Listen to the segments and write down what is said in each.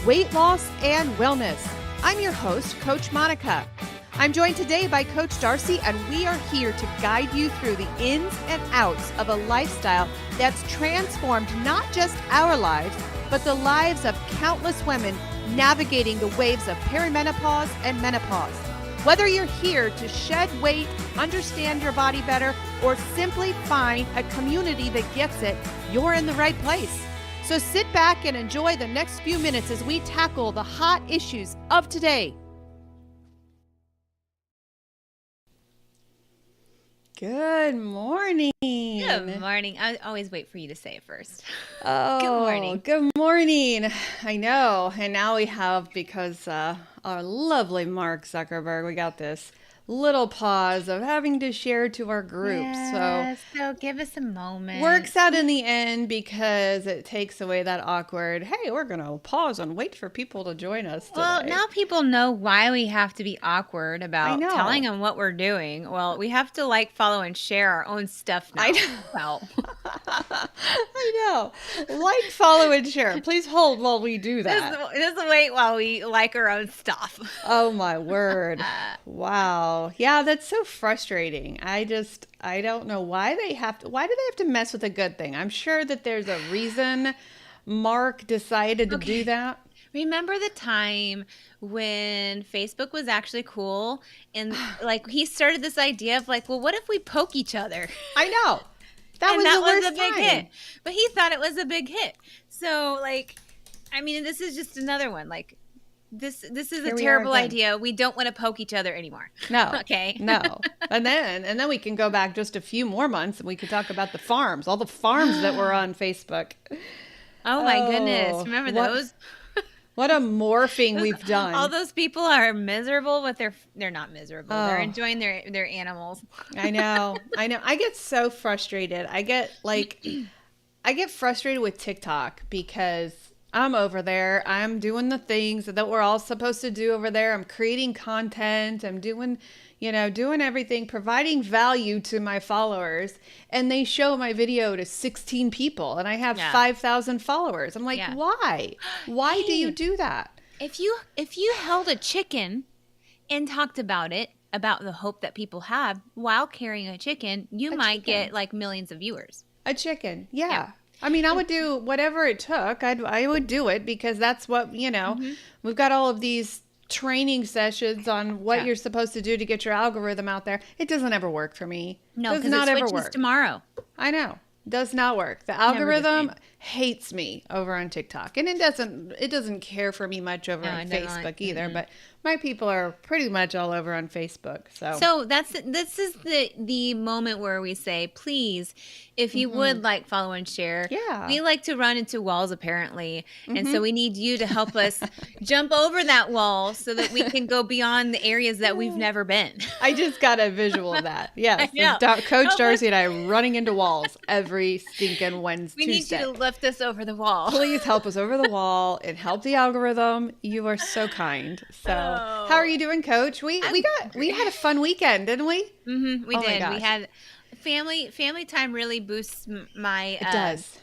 weight loss, and wellness. I'm your host, Coach Monica. I'm joined today by Coach Darcy, and we are here to guide you through the ins and outs of a lifestyle that's transformed not just our lives, but the lives of countless women navigating the waves of perimenopause and menopause. Whether you're here to shed weight, understand your body better, or simply find a community that gets it, you're in the right place. So sit back and enjoy the next few minutes as we tackle the hot issues of today. Good morning. Good morning. I always wait for you to say it first. Oh, Good morning. Good morning. I know. And now we have, because our lovely Mark Zuckerberg, we got this little pause of having to share to our group. So give us a moment. Works out in the end because it takes away that awkward, hey, we're going to pause and wait for people to join us today. Well, now people know why we have to be awkward about telling them what we're doing. Well, we have to follow, and share our own stuff now. I know. I know. Follow, and share. Please hold while we do that. Just wait while we like our own stuff. Oh, my word. Wow. Yeah, that's so frustrating. I don't know why do they have to mess with a good thing? I'm sure that there's a reason Mark decided to do that. Remember the time when Facebook was actually cool, and he started this idea of well, what if we poke each other? I know. That was a big hit. But he thought it was a big hit. So this is just another one. This is a terrible idea. We don't want to poke each other anymore. No. Okay. No. And then we can go back just a few more months and we can talk about the farms, all the farms that were on Facebook. Oh my goodness. Remember those? What a morphing we've done. All those people are miserable with they're not miserable. Oh. They're enjoying their animals. I know. I get so frustrated. I get frustrated with TikTok because I'm over there. I'm doing the things that we're all supposed to do over there. I'm creating content. I'm doing everything, providing value to my followers. And they show my video to 16 people and I have 5,000 followers. I'm like, why? Why do you do that? If you held a chicken and talked about the hope that people have while carrying a chicken, you might get millions of viewers. A chicken. Yeah. I would do whatever it took. I would do it because that's what, we've got all of these training sessions on what you're supposed to do to get your algorithm out there. It doesn't ever work for me. No, because it switches tomorrow. I know. Does not work. The algorithm hates me over on TikTok. And it doesn't care for me much over on Facebook either. Mm-hmm. But my people are pretty much all over on Facebook. So this is the moment where we say, please, if you would follow and share. Yeah. We like to run into walls apparently. And so we need you to help us jump over that wall so that we can go beyond the areas that we've never been. I just got a visual of that. Yes. Coach Darcy and I are running into walls every stinking Wednesday. We need you to lift us over the wall. Please help us over the wall and help the algorithm. You are so kind. So how are you doing, Coach? We had a fun weekend, didn't we? Mm-hmm, we did. We had family time. Really boosts my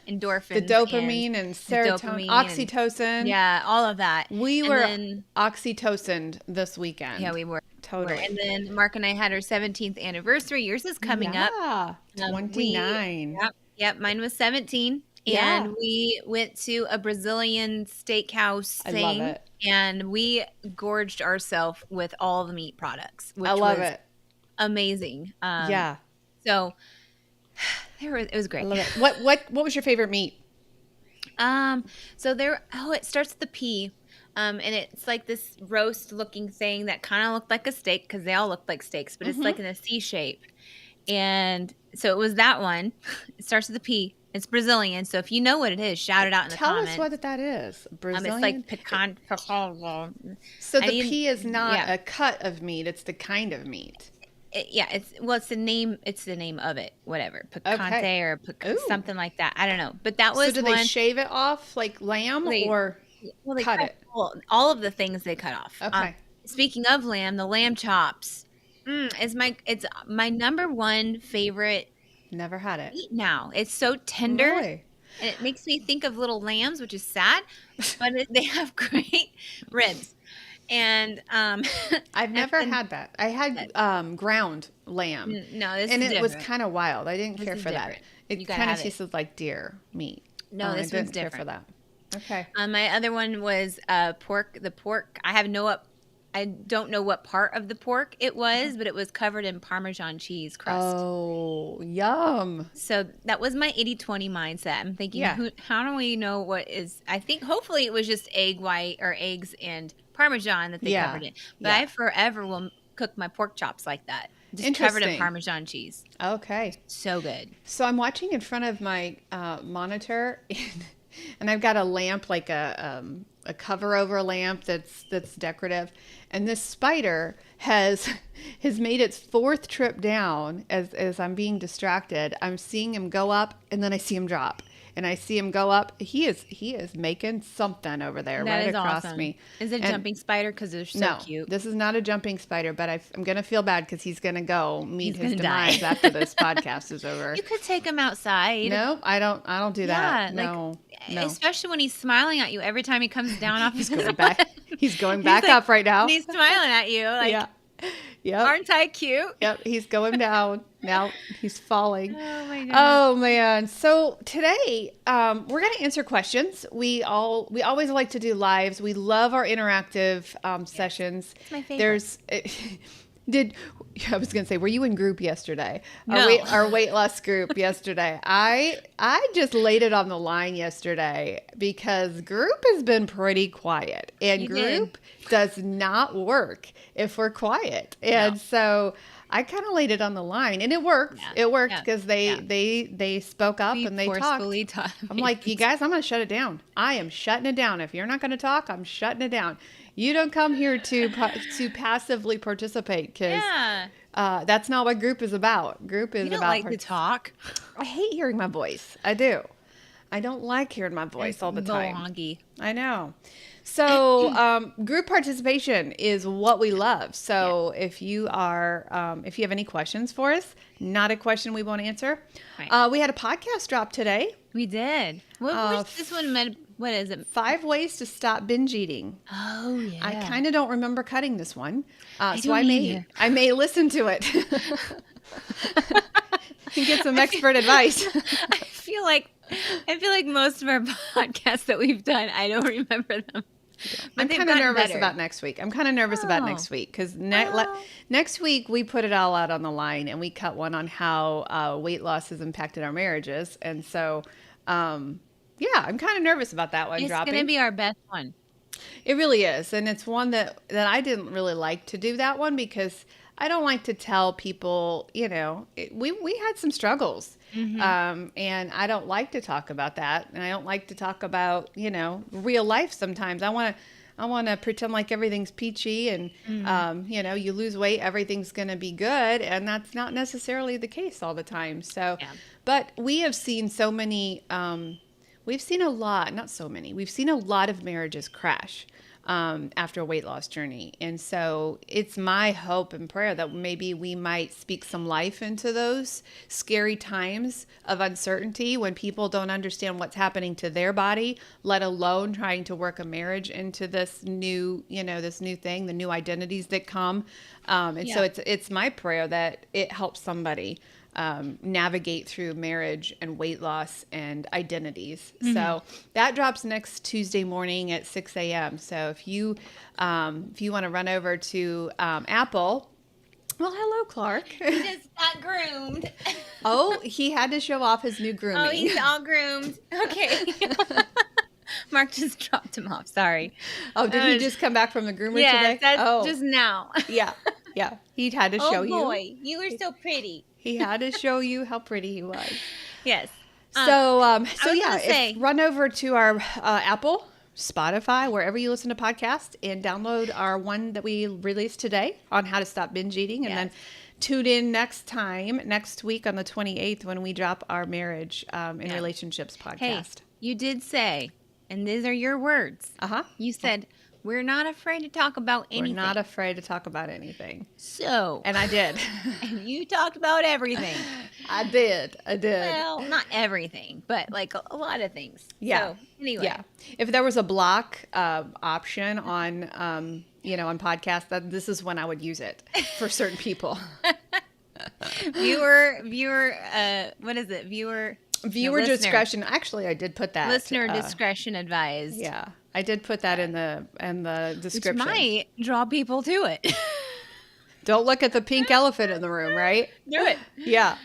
endorphins, the dopamine and serotonin, oxytocin. Yeah, all of that. We were oxytocined this weekend. Yeah, we were. Totally. And then Mark and I had our 17th anniversary. Yours is coming up. 29. Yep, mine was 17. And we went to a Brazilian steakhouse thing. I love it. And we gorged ourselves with all the meat products. Which I love it. Amazing. So it was great. I love it. What was your favorite meat? It starts with the P. And it's like this roast looking thing that kind of looked like a steak because they all look like steaks, but it's like in a C shape. And so it was that one. It starts with a P. It's Brazilian. So if you know what it is, shout it out in the comments. Tell us what that is. Brazilian? It's like pecan. So the P is not a cut of meat. It's the kind of meat. It's the name. It's the name of it. Whatever, picante or something like that. I don't know. But that was. So do they shave it off like lamb or cut it? All of the things they cut off. Okay. Speaking of lamb, the lamb chops it's my number one favorite. Never had it. Now it's so tender. Really? And it makes me think of little lambs, which is sad, but they have great ribs. And I've never had that. I had ground lamb, no, this and is it was different. kind of wild. I didn't This care is for that. different. It You gotta kind of have it. tasted like deer meat. No, this I one's didn't care for different. that. Okay. My other one was pork. The pork, I don't know what part of the pork it was, but it was covered in Parmesan cheese crust. Oh, yum. So that was my 80-20 mindset. I'm thinking, Yeah. how do we know what is? I think hopefully it was just egg white or eggs and Parmesan that they Yeah. covered it. But Yeah. I forever will cook my pork chops like that, just covered in Interesting. Parmesan cheese. Okay. So good. So I'm watching in front of my monitor, and I've got a lamp, like a cover over lamp that's decorative, and this spider has made its 4th trip down. As I'm being distracted, I'm seeing him go up, and then I see him drop, and I see him go up. He is making something over there That right is across awesome. me. Is it a And- jumping spider? Because they're so No, cute. this is not a jumping spider, but I'm going to feel bad because he's going to go meet He's his gonna die. demise after this podcast is over. You could take him outside. No, I don't do that. Yeah, No. Especially when he's smiling at you every time he comes down off He's his going back. He's going back like- up right now. And he's smiling at you. Like, Yeah. Yep. aren't I cute? Yep. He's going down. Now he's falling. Oh my goodness. Oh man. So today, we're going to answer questions. We always like to do lives. We love our interactive sessions. It's my favorite. There's I was going to say, were you in group yesterday? No. Our weight loss group yesterday. I just laid it on the line yesterday because group has been pretty quiet, and You group does not work if we're quiet. And No. so I kind of laid it on the line, and it worked. Yeah. It worked Yeah. because they spoke up and they talked. forcefully talked. I'm like, you guys, I'm going to shut it down. I am shutting it down. If you're not going to talk, I'm shutting it down. You don't come here to passively participate because Yeah. that's not what group is about. Group is You don't about like to talk. I hate hearing my voice. I do. I don't like hearing my voice all the time. Longy. I know. So group participation is what we love. So if you have any questions for us, not a question we won't answer. Right. We had a podcast drop today. We did. What's this one? What is it? 5 ways to stop binge eating. Oh yeah. I kind of don't remember cutting this one, so don't either. I may listen to it and get some expert advice. I feel like most of our podcasts that we've done, I don't remember them. But I'm they've kind of gotten nervous better. about next week. Next week because next week we put it all out on the line and we cut one on how weight loss has impacted our marriages, and so yeah, I'm kind of nervous about that one It's dropping. going to be our best one. It really is, and it's one that I didn't really like to do that one because I don't like to tell people, we had some struggles, and I don't like to talk about that, and I don't like to talk about real life. Sometimes I want to pretend like everything's peachy, and you lose weight, everything's going to be good, and that's not necessarily the case all the time. So, Yeah. but we have seen so many. We've seen a lot of marriages crash after a weight loss journey. And so it's my hope and prayer that maybe we might speak some life into those scary times of uncertainty when people don't understand what's happening to their body, let alone trying to work a marriage into this new thing, the new identities that come. So it's my prayer that it helps somebody navigate through marriage and weight loss and identities. So that drops next Tuesday morning at 6 a.m. So if you want to run over to Apple, well, hello, Clark. He just got groomed. Oh, he had to show off his new grooming. Oh, he's all groomed. Okay. Mark just dropped him off. Sorry. Oh, did he just come back from the groomer today? That's just now. Yeah. He had to show you. Oh boy, you were so pretty. He had to show you how pretty he was. Yes. Run over to our Apple, Spotify, wherever you listen to podcasts, and download our one that we released today on how to stop binge eating, and then tune in next week on the 28th when we drop our marriage and relationships podcast. Hey, you did say and these are your words. Uh-huh. You said, we're not afraid to talk about anything. We're not afraid to talk about anything. So. And I did. And you talked about everything. I did. Well, not everything, but like a lot of things. Yeah. So, anyway. Yeah. If there was a block option on, on podcasts, this is when I would use it for certain people. Viewer, what is it? Viewer listener. discretion. Actually, I did put that. Listener discretion advised. Yeah. I did put that in the description. Which might draw people to it. Don't look at the pink elephant in the room, right? Do it. Yeah.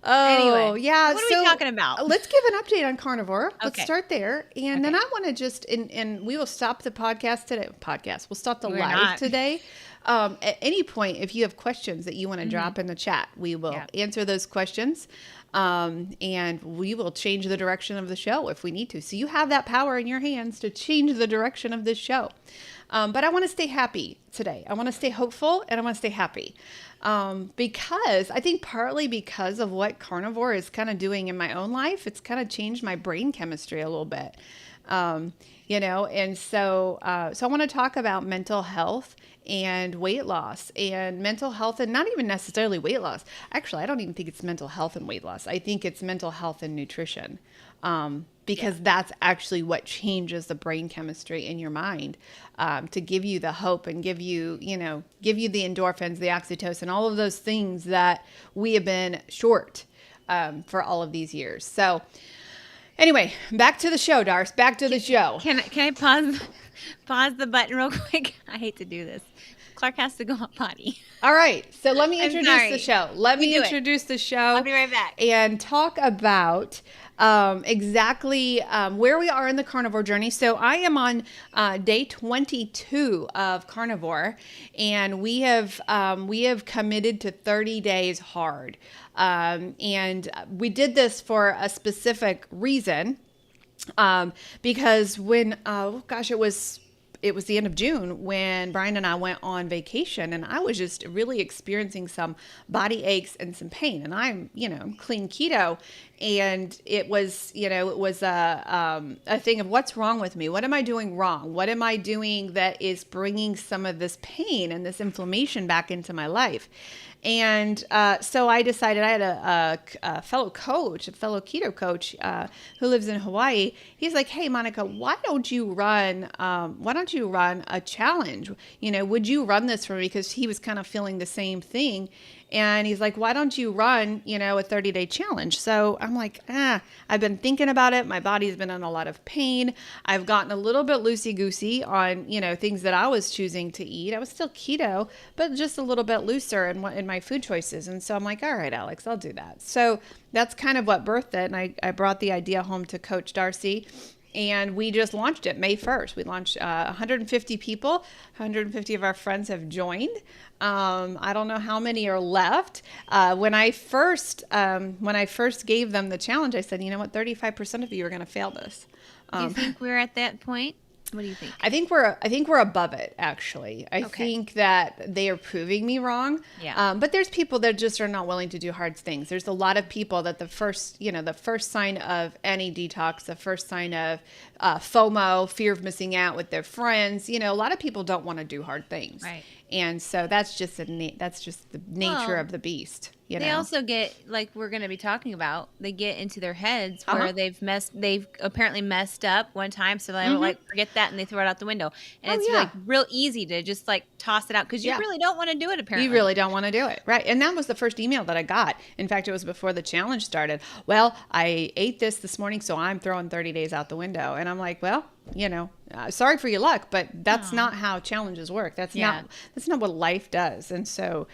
Oh, anyway, yeah. What are we talking about? Let's give an update on carnivore. Let's Okay. start there. And then I want to just, and we will stop the podcast today. We'll stop the live today. At any point, if you have questions that you want to drop in the chat, we will answer those questions. And we will change the direction of the show if we need to. So you have that power in your hands to change the direction of this show. But I want to stay happy today. I want to stay hopeful and I want to stay happy. Because I think partly because of what carnivore is kind of doing in my own life, it's kind of changed my brain chemistry a little bit. And so I want to talk about mental health and weight loss, and mental health, and not even necessarily weight loss. Actually, I don't even think it's mental health and weight loss. I think it's mental health and nutrition, because that's actually what changes the brain chemistry in your mind, to give you the hope and give you the endorphins, the oxytocin, all of those things that we have been short for all of these years. So anyway, back to the show, Darce. Back to the show. Can I pause the button real quick? I hate to do this. Clark has to go on potty. All right. So let me introduce the show. Let me introduce the show. I'll be right back. And talk about exactly where we are in the carnivore journey. So I am on day 22 of carnivore, and we have committed to 30 days hard. And we did this for a specific reason, because when it was the end of June when Brian and I went on vacation, and I was just really experiencing some body aches and some pain. And I'm clean keto, and it was a thing of what's wrong with me? What am I doing wrong? What am I doing that is bringing some of this pain and this inflammation back into my life? And so I decided, I had a fellow keto coach who lives in Hawaii. He's like, "Hey, Monica, why don't you run a challenge? Would you run this for me?" Because he was kind of feeling the same thing. And he's like, "Why don't you run, a 30-day challenge?" So I'm like, I've been thinking about it. My body's been in a lot of pain. I've gotten a little bit loosey-goosey on, things that I was choosing to eat. I was still keto, but just a little bit looser in my food choices. And so I'm like, all right, Alex, I'll do that. So that's kind of what birthed it. And I brought the idea home to Coach Darcy. And we just launched it May 1st. We launched 150 people. 150 of our friends have joined. I don't know how many are left. When I first gave them the challenge, I said, 35% of you are going to fail this. Do you think we're at that point? What do you think? I think we're above it, actually. I think that they are proving me wrong. Yeah. But there's people that just are not willing to do hard things. There's a lot of people that the first sign of any detox, the first sign of FOMO, fear of missing out with their friends, a lot of people don't want to do hard things. Right. And so that's just the nature of the beast. They also get, like we're going to be talking about, they get into their heads where they've apparently messed up one time, so they like forget that and they throw it out the window. And it's like real easy to just like toss it out because you really don't want to do it. Apparently, you really don't want to do it, right? And that was the first email that I got. In fact, it was before the challenge started. Well, I ate this morning, so I'm throwing 30 days out the window. And I'm like, well, sorry for your luck, but that's not how challenges work. That's not what life does. And so,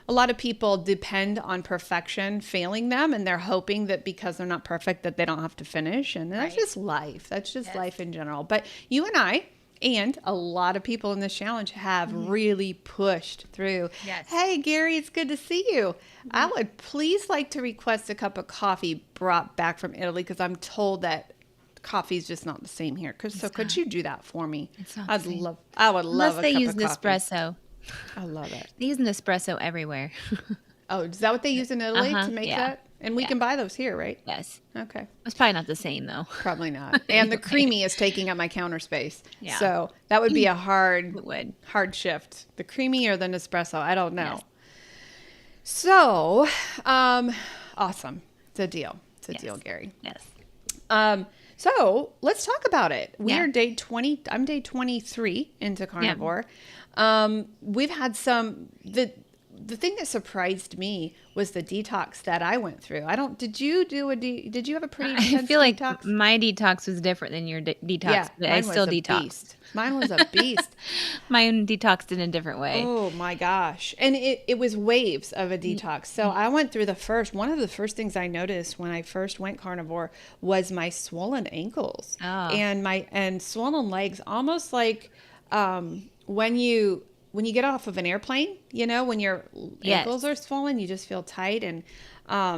a lot of people depend on perfection failing them, and they're hoping that because they're not perfect that they don't have to finish. And that's just life. That's just life in general. But you and I and a lot of people in this challenge have really pushed through. Yes. Hey, Gary, it's good to see you. I would please like to request a cup of coffee brought back from Italy, because I'm told that coffee is just not the same here. So could you do that for me? I would love a cup of coffee. Unless they use Nespresso. I love it. They use Nespresso everywhere. Oh, is that what they use in Italy to make that? And we can buy those here, right? Yes. Okay. It's probably not the same though. Probably not. And the creamy is taking up my counter space. Yeah. So that would be a It would. hard shift. The creamy or the Nespresso. I don't know. Yes. So, awesome. It's a deal. It's a deal, Gary. Yes. So let's talk about it. We Yeah. are day 20. I'm day 23 into carnivore. We've had the thing that surprised me was the detox that I went through. Did you have a pretty intense I feel like detox? my detox was different than your detox. Yeah, But I mine still was a detoxed. beast. Mine was a beast. Mine detoxed in a different way. Oh my gosh. And it was waves of a detox. So I went through one of the first things I noticed when I first went carnivore was my swollen ankles and swollen legs, almost like when you get off of an airplane, when your ankles are swollen, you just feel tight. And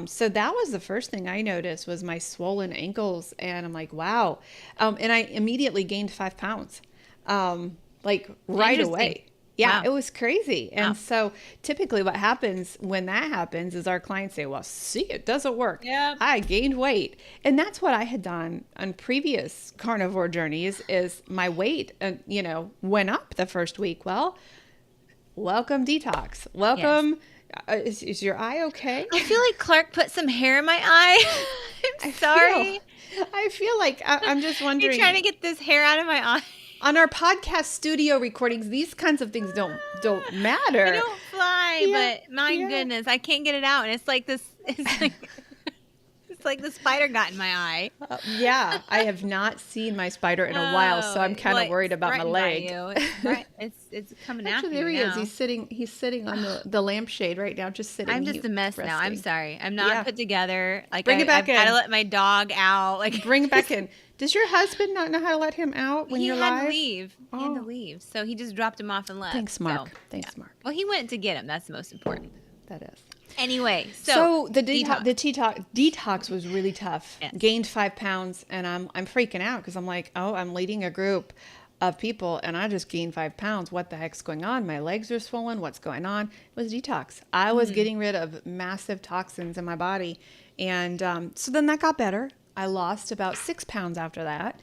so that was the first thing I noticed was my swollen ankles. And I'm like, wow. And I immediately gained 5 pounds, right away. Yeah, Wow. It was crazy. And Wow. so typically what happens when that happens is our clients say, well, see, it doesn't work. Yep. I gained weight. And that's what I had done on previous carnivore journeys is my weight, went up the first week. Well, welcome detox. Welcome. Yes. Is your eye okay? I feel like Clark put some hair in my eye. I'm sorry. I feel like I'm just wondering. You're trying to get this hair out of my eye. On our podcast studio recordings, these kinds of things don't matter. They don't fly, but my goodness, I can't get it out. And it's like this. It's like the spider got in my eye. Yeah, I have not seen my spider in a while, so I'm kind of worried about my leg. It's coming Actually, after there he you is. He's sitting on the lampshade right now, just sitting. I'm just a mess now. I'm sorry. I'm not put together. Like Bring it back in. I've got to let my dog out. Like bring it back in. Does your husband not know how to let him out when you're live? He had to leave. So he just dropped him off and left. Thanks, Mark. Thanks, Mark. Well, he went to get him. That's the most important. That is. Anyway, so the detox was really tough. Yes. Gained 5 pounds, and I'm freaking out because I'm like, oh, I'm leading a group of people, and I just gained 5 pounds. What the heck's going on? My legs are swollen. What's going on? It was detox. I was getting rid of massive toxins in my body, and so then that got better. I lost about 6 pounds after that.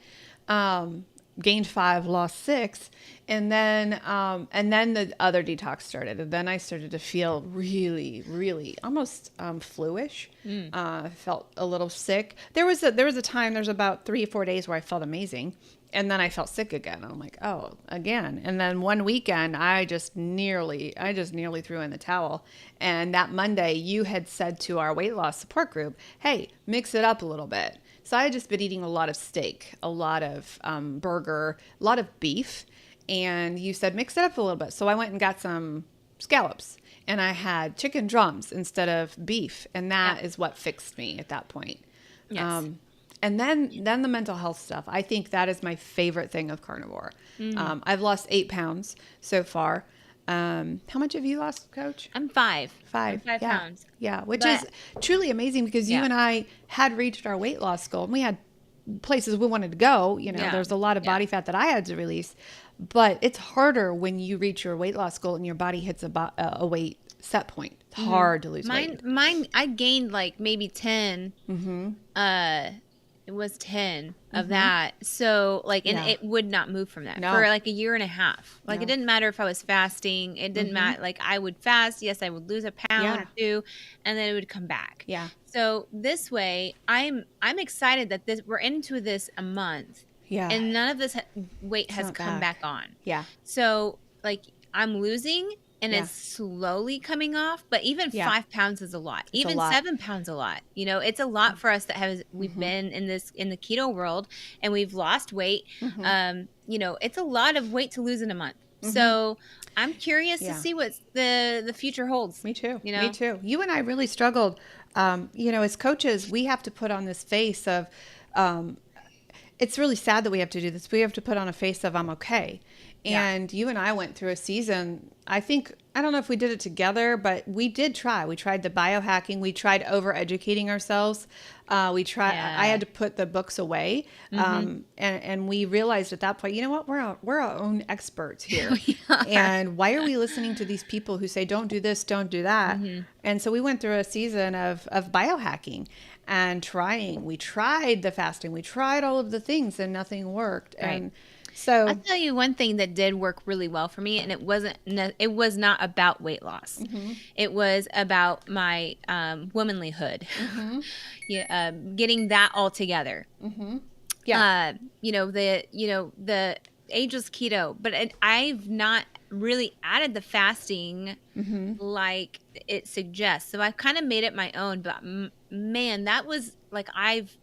Gained 5, lost 6, and then the other detox started, and then I started to feel really, really almost flu-ish. Felt a little sick. There was a time. There's about 3 or 4 days where I felt amazing, and then I felt sick again. And I'm like, oh, again. And then one weekend, I just nearly threw in the towel. And that Monday, you had said to our weight loss support group, hey, mix it up a little bit. So I had just been eating a lot of steak, a lot of burger, a lot of beef. And you said, mix it up a little bit. So I went and got some scallops. And I had chicken drums instead of beef. And that is what fixed me at that point. Yes. And then the mental health stuff. I think that is my favorite thing of carnivore. I've lost 8 pounds so far. How much have you lost, Coach? I'm 5. 5. 5 pounds. Yeah, which is truly amazing because you and I had reached our weight loss goal, and we had places we wanted to go. There's a lot of body fat that I had to release, but it's harder when you reach your weight loss goal and your body hits a weight set point. It's hard to lose weight. Mine, I gained like maybe 10. It was 10 of that. So it would not move from that for like a year and a half. Like it didn't matter if I was fasting. It didn't matter. Like I would fast. Yes, I would lose a pound or 2 and then it would come back. Yeah. So this way I'm excited that we're into this a month. Yeah. And none of this weight has come back on. Yeah. So like I'm losing and it's slowly coming off, but even 5 pounds is a lot. Even 7 pounds a lot. It's a lot for us that we've been in the keto world and we've lost weight. It's a lot of weight to lose in a month. So I'm curious to see what the future holds. Me too. Me too. You and I really struggled. As coaches, we have to put on this face of, it's really sad that we have to do this. We have to put on a face of I'm okay. And you and I went through a season I think, I don't know if we did it together, but we did try. We tried the biohacking. We tried over educating ourselves. I had to put the books away. And we realized at that point, you know what, we're our own experts here. And why are we listening to these people who say, don't do this, don't do that? And so we went through a season of biohacking and trying. We tried the fasting. We tried all of the things and nothing worked. Right. And so I'll tell you one thing that did work really well for me, and it was not about weight loss. It was about my womanlyhood, getting that all together. yeah. The ageless keto, but I've not really added the fasting like it suggests. So I've kind of made it my own, but man, that was like,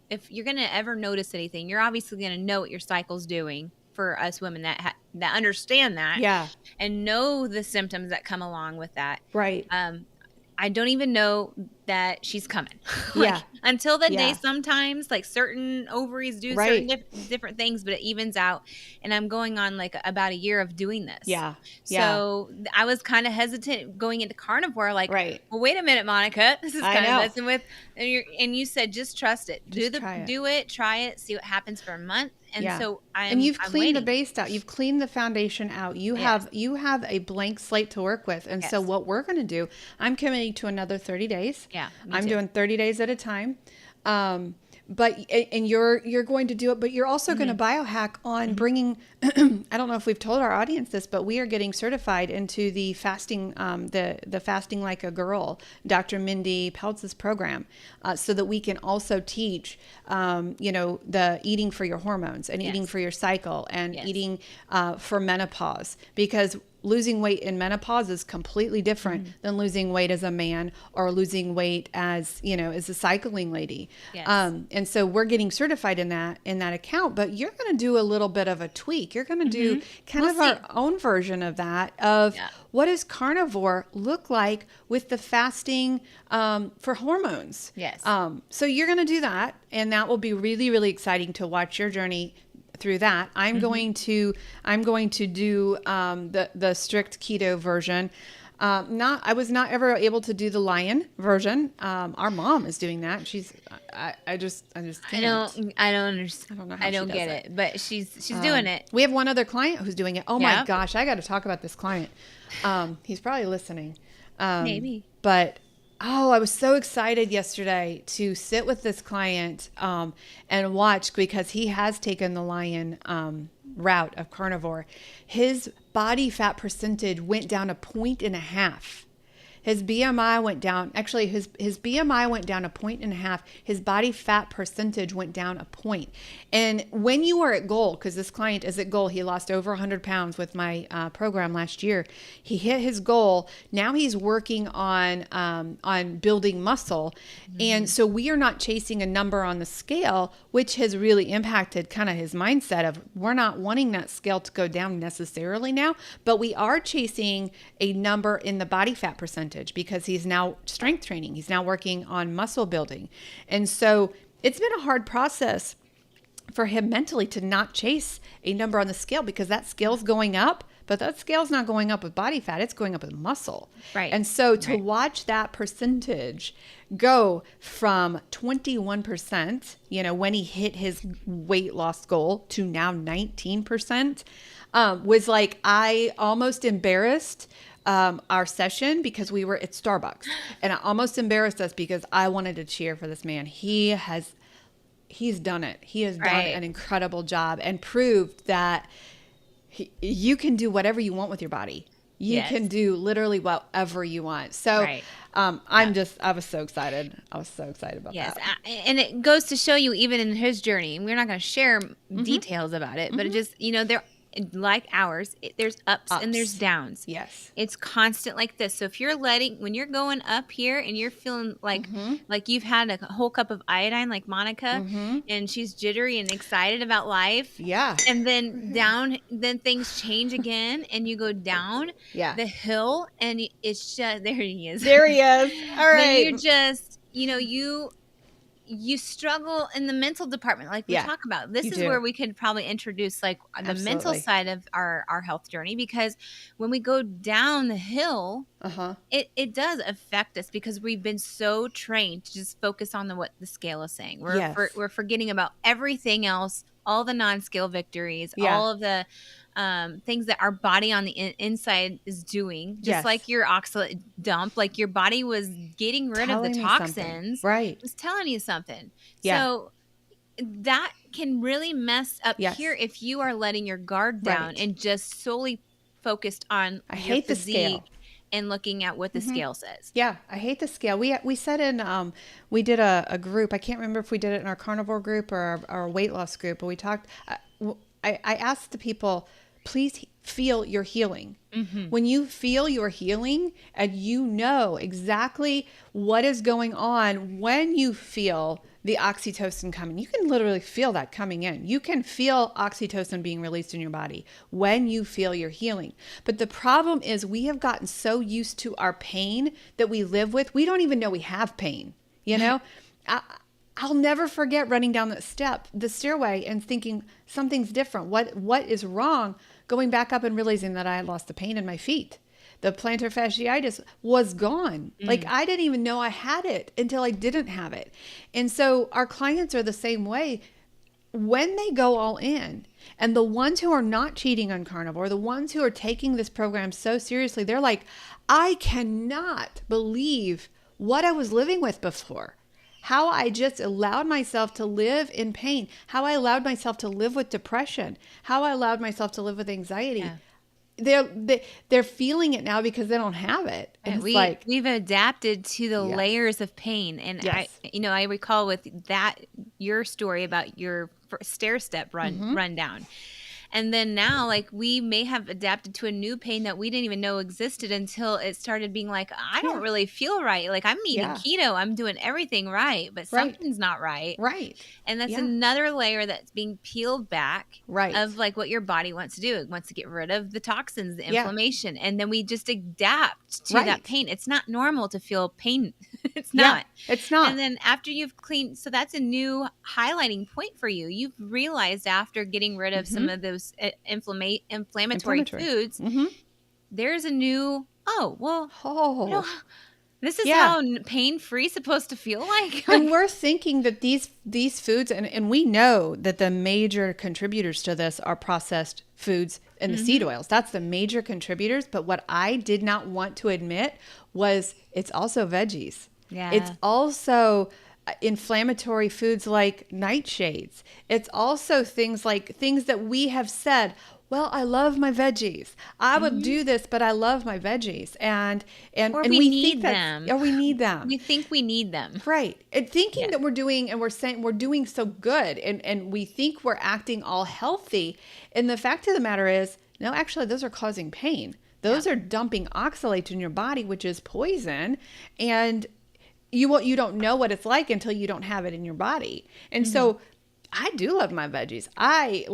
if you're going to ever notice anything, you're obviously going to know what your cycle's doing for us women that understand that and know the symptoms that come along with that. Right. I don't even know that she's coming. Until the day sometimes, like certain ovaries do certain different things, but it evens out. And I'm going on like about a year of doing this. Yeah. So I was kind of hesitant going into carnivore. Like, well, wait a minute, Monica, this is kind of messing with. And you said just trust it. Try it, see what happens for a month. And so you've cleaned the base out. You've cleaned the foundation out. You have a blank slate to work with. And so what we're going to do, I'm committing to another 30 days. Yeah. I'm doing 30 days at a time. But you're going to do it, but you're also going to biohack on bringing, I don't know if we've told our audience this, but we are getting certified into the fasting, the Fasting Like a Girl, Dr. Mindy Peltz's program, so that we can also teach, the eating for your hormones and eating for your cycle and eating for menopause, because losing weight in menopause is completely different than losing weight as a man or losing weight as a cycling lady. And so we're getting certified in that account, but you're going to do a little bit of a tweak. You're going to do kind of our own version of that, of what does carnivore look like with the fasting for hormones. So you're going to do that, and that will be really, really exciting to watch your journey through that. I'm going to do the strict keto version. I was not ever able to do the lion version. Our mom is doing that. I just can't. I don't understand. I don't know how I don't she get does it, but she's doing it. We have one other client who's doing it. Oh my gosh, I got to talk about this client. He's probably listening. Maybe. But I was so excited yesterday to sit with this client and watch, because he has taken the lion route of carnivore. His body fat percentage went down 1.5 points. His BMI went down. Actually, his BMI went down 1.5 points. His body fat percentage went down 1 point. And when you are at goal, because this client is at goal, he lost over 100 pounds with my program last year. He hit his goal. Now he's working on building muscle. And so we are not chasing a number on the scale, which has really impacted kind of his mindset of, we're not wanting that scale to go down necessarily now, but we are chasing a number in the body fat percentage, because he's now strength training. He's now working on muscle building. And so it's been a hard process for him mentally to not chase a number on the scale, because that scale's going up, but that scale's not going up with body fat. It's going up with muscle. Right. And so to watch that percentage go from 21%, when he hit his weight loss goal, to now 19%, was like, I almost embarrassed our session, because we were at Starbucks, and I almost embarrassed us because I wanted to cheer for this man. He's done it. He has done an incredible job and proved that you can do whatever you want with your body. You can do literally whatever you want. So I was so excited. I was so excited about that. And it goes to show you, even in his journey, and we're not going to share details about it, but it just, like ours, there's ups and there's downs. Yes. It's constant like this. So if you're when you're going up here and you're feeling like you've had a whole cup of iodine, like Monica, and she's jittery and excited about life. Yeah. And then down, then things change again, and you go down the hill, and it's just, there he is. There he is. All right. Then you're just, you struggle in the mental department, like we Yeah, talk about. This you is where do. we could probably introduce like the mental Absolutely. side of our health journey, because when we go down the hill, Uh-huh. it does affect us because we've been so trained to just focus on what the scale is saying. Yes. We're forgetting about everything else, all the non-scale victories, Yeah. all of the things that our body on the inside is doing. Just like Yes. your oxalate dump, like your body was getting rid of the Telling me something. toxins, Right. was telling you something. Yeah. So that can really mess up here Yes. if you are letting your guard down Right. and just solely focused on I your hate the scale. physique and looking at what the Hmm. scale says. Yeah, I hate the scale. We said in we did a group. I can't remember if we did it in our carnivore group or our weight loss group, but we talked. I asked the people, please feel your healing. Mm-hmm. When you feel your healing and you know exactly what is going on, when you feel the oxytocin coming, you can literally feel that coming in. You can feel oxytocin being released in your body when you feel your healing. But the problem is we have gotten so used to our pain that we live with, we don't even know we have pain. You know, I'll never forget running down the stairway and thinking something's different. What is wrong? Going back up and realizing that I had lost the pain in my feet. The plantar fasciitis was gone. Like I didn't even know I had it until I didn't have it. And so our clients are the same way. When they go all in, and the ones who are not cheating on carnivore, the ones who are taking this program so seriously, they're like, I cannot believe what I was living with before. How I just allowed myself to live in pain, how I allowed myself to live with depression, how I allowed myself to live with anxiety. Yeah. They're feeling it now because they don't have it. And it's like, We've adapted to the yes, layers of pain. And yes, I recall with that, your story about your stair step run down. And then now, like, we may have adapted to a new pain that we didn't even know existed until it started being like, I don't yeah, really feel right. Like, I'm eating yeah, keto, I'm doing everything right, but right, something's not right. right, And that's yeah, another layer that's being peeled back right, of like what your body wants to do. It wants to get rid of the toxins, the yeah, inflammation. And then we just adapt to that right, pain. It's not normal to feel pain. It's yeah, not. it's not. And then after you've cleaned, so that's a new highlighting point for you. You've realized after getting rid of some of those inflammatory foods, there's a new, oh, well, Oh, this is yeah. how pain-free supposed to feel like. And we're thinking that these foods, and we know that the major contributors to this are processed foods and the seed oils. That's the major contributors. But what I did not want to admit was it's also veggies. Yeah. It's also inflammatory foods like nightshades. It's also things that we have said, well, I love my veggies. I would do this, but I love my veggies. And Or we we think need that, them. or we need them. We think we need them. Right. And thinking Yeah. that we're doing, and we're saying we're doing so good, and we think we're acting all healthy. And the fact of the matter is, no, actually, those are causing pain. Those are dumping oxalates in your body, which is poison. And you don't know what it's like until you don't have it in your body. And so I do love my veggies. I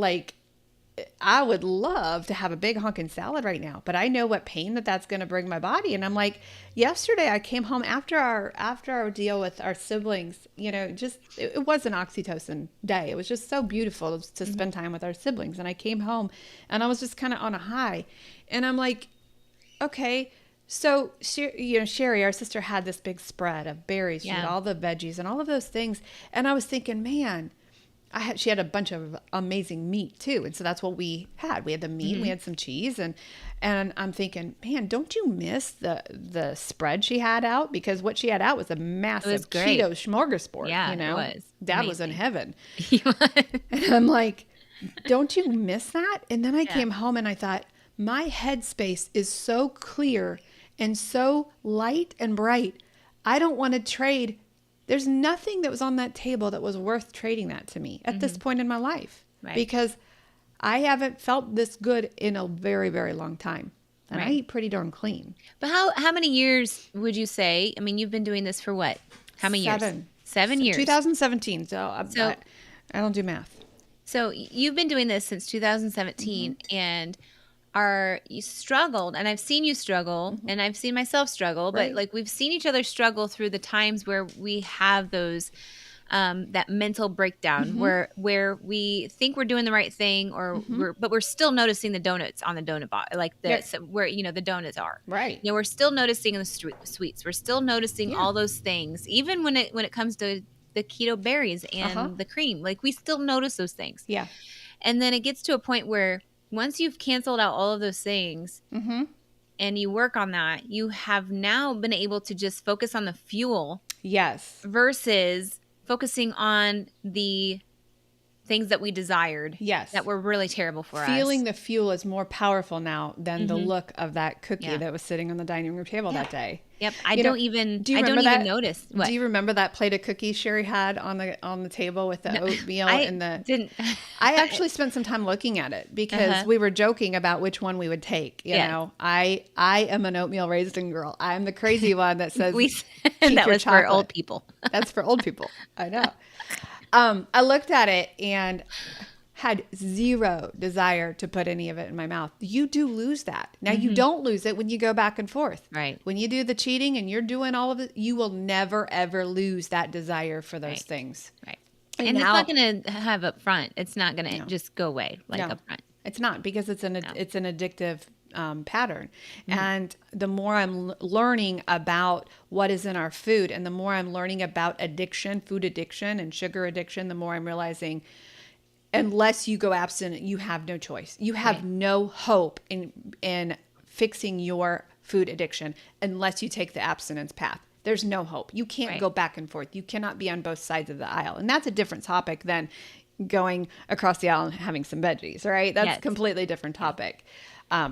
would love to have a big honking salad right now, but I know what pain that's going to bring my body. And I'm like, yesterday I came home after our deal with our siblings, it was an oxytocin day. It was just so beautiful to spend time with our siblings. And I came home and I was just kind of on a high, and I'm like, okay, so Sherry, our sister, had this big spread of berries, she had all the veggies and all of those things. And I was thinking, man, she had a bunch of amazing meat too. And so that's what we had. We had the meat, we had some cheese, and I'm thinking, man, don't you miss the spread she had out? Because what she had out was a massive keto smorgasbord. Yeah, it was. Dad was in heaven. He was. And I'm like, don't you miss that? And then I came home and I thought, my headspace is so clear and so light and bright. I don't want to trade. There's nothing that was on that table that was worth trading that to me at this point in my life, because I haven't felt this good in a very, very long time. And I eat pretty darn clean. But how many years would you say? I mean, you've been doing this for what? How many years? 7 years. 2017. So I don't do math. So you've been doing this since 2017, and you struggled, and I've seen you struggle, and I've seen myself struggle, but like we've seen each other struggle through the times where we have those that mental breakdown where we think we're doing the right thing, but we're still noticing the donuts on the donut box, like where the donuts are. Right. We're still noticing the sweets. We're still noticing all those things, even when it comes to the keto berries and the cream. Like, we still notice those things. Yeah. And then it gets to a point where once you've canceled out all of those things and you work on that, you have now been able to just focus on the fuel. Yes. Versus focusing on the things that we desired. Yes. That were really terrible for us. Feeling the fuel is more powerful now than the look of that cookie that was sitting on the dining room table that day. Yep. I don't even notice. What? Do you remember that plate of cookies Sherry had on the table with the oatmeal and the didn't. I actually spent some time looking at it because we were joking about which one we would take. You know, I am an oatmeal raisin girl. I'm the crazy one that says that was for old people. That's for old people. I know. I looked at it and had zero desire to put any of it in my mouth. You do lose that. Now, you don't lose it when you go back and forth. Right. When you do the cheating and you're doing all of it, you will never, ever lose that desire for those things. Right. And now, it's not going to have up front. It's not going to just go away up front. It's not, because it's an addictive pattern. And the more I'm learning about what is in our food, and the more I'm learning about addiction, food addiction and sugar addiction, the more I'm realizing, unless you go abstinent, you have no choice. You have no hope in fixing your food addiction unless you take the abstinence path. There's no hope. You can't go back and forth. You cannot be on both sides of the aisle. And that's a different topic than going across the aisle and having some veggies, right? That's a completely different topic.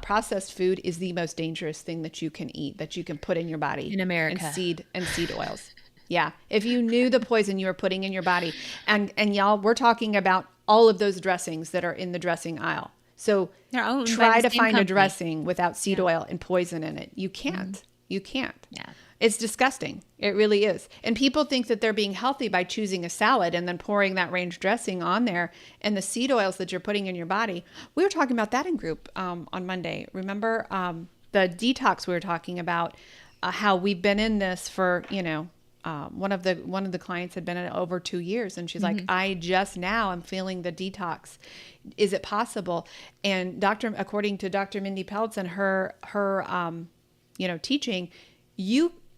Processed food is the most dangerous thing that you can eat, that you can put in your body in America. And seed oils. Yeah. If you knew the poison you were putting in your body, and y'all, we're talking about all of those dressings that are in the dressing aisle. So try to find a dressing without seed oil and poison in it. You can't. You can't. Yeah. It's disgusting. It really is. And people think that they're being healthy by choosing a salad and then pouring that range dressing on there, and the seed oils that you're putting in your body. We were talking about that in group on Monday. Remember the detox we were talking about, how we've been in this for, one of the clients had been in it over 2 years, and she's like, I just now am feeling the detox. Is it possible? And according to Dr. Mindy Peltz and her teaching,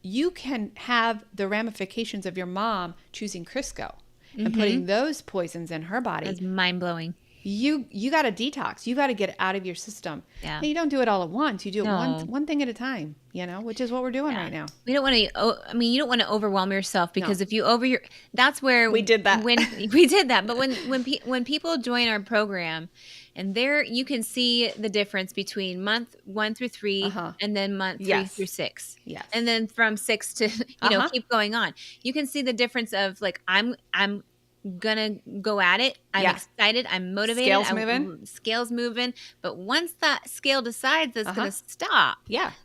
you can have the ramifications of your mom choosing Crisco and putting those poisons in her body. That's mind-blowing. You got to detox. You got to get it out of your system. Yeah. And you don't do it all at once. You do it one thing at a time, which is what we're doing right now. We don't want to, you don't want to overwhelm yourself, because if you that's where we did that. When we did that. But when people join our program, and there you can see the difference between month 1 through 3 and then month 3 through 6. Yes. And then from 6 to, keep going on. You can see the difference of, like, I'm gonna go at it. I'm excited. I'm motivated. Scale's moving. But once that scale decides it's gonna stop,